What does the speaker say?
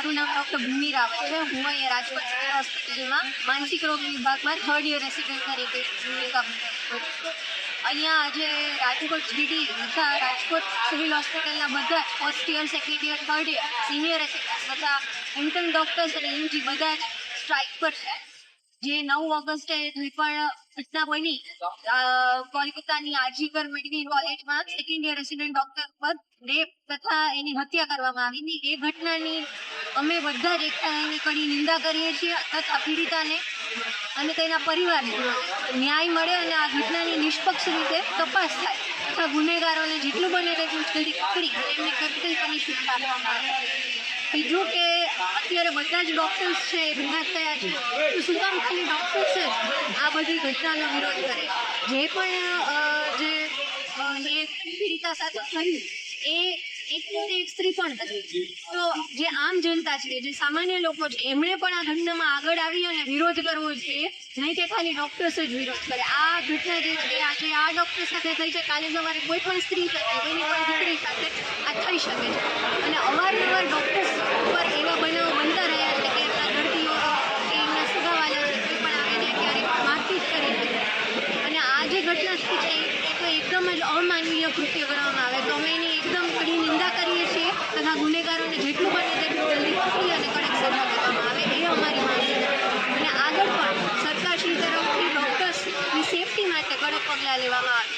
મારું નામ ડૉક્ટર ભૂમિ રાવત છે. હું અહીંયા રાજકોટ સિવિલ હોસ્પિટલમાં માનસિક રોગ વિભાગમાં 3rd યર રેસિડેન્ટ તરીકે કામ કરું છું. અહીંયા આજે રાજકોટ જીડી તથા રાજકોટ સિવિલ હોસ્પિટલના બધા જ 1st year, 2nd year, 3rd year, senior resident તથા ઇન્ટર્ન ડૉક્ટર્સ અને યુજી બધા જ સ્ટ્રાઇક પર છે. જે 9 ઓગસ્ટે જે પણ ઘટના બની કોલકાતાની આજીવર મેડિકલ કોલેજમાં 2nd યર રેસિડેન્ટ ડૉક્ટર પર રેપ તથા એની હત્યા કરવામાં આવી, એ ઘટનાની અમે બધા જ એકતાની કડી નિંદા કરીએ છીએ તથા પીડિતાને અને તેના પરિવારને ન્યાય મળે અને આ ઘટનાની નિષ્પક્ષ રીતે તપાસ થાય તથા ગુનેગારોને જેટલું બને તેટલું જલ્દી પકડી એમને કઠિન પનિશમેન્ટ આપવામાં આવે. બીજું કે અત્યારે બધા જ ડૉક્ટર્સ છે એ ભેગા થયા છે, તો શું કામ ખાલી ડૉક્ટર્સ જ આ બધી ઘટનાનો વિરોધ કરે? જે પણ જે પીડિતા સાથે થયું એ એક સ્ત્રી પણ હતી, તો જે આમ જનતા છે, જે સામાન્ય લોકો છે, એમણે પણ આ ઘટનામાં આગળ આવી અને વિરોધ કરવો જોઈએ, નહીં કે ખાલી ડૉક્ટર્સ જ વિરોધ કરે. આ ઘટના જે છે આજે આ ડૉક્ટર સાથે થઈ છે, કાલે સવારે કોઈ પણ સ્ત્રી સાથે, કોઈની પણ દીકરી સાથે આ થઈ શકે છે. અને અવારનવાર ડૉક્ટર્સ ઉપર એવા બનાવો બનતા રહ્યા છે કે એમના દર્દીઓ કે એમના સુગાવાલા છે કોઈ પણ આવીને ક્યારેક મારપીટ કરી હતી. અને આ જે ઘટના થઈ છે એ તો એકદમ જ અમાનવીય કૃત્ય કરવામાં આવે, તો અમે એની એકદમ કડી નિંદા કરીએ છીએ તથા ગુનેગારોને જેટલું બને તેટલું જલ્દી પકડી અને કડક સજા કરવામાં આવે એ અમારી માંગણી છે. અને આગળ પણ સરકારશ્રી તરફથી ડૉક્ટર્સની સેફટી માટે કડક પગલાં લેવામાં આવે.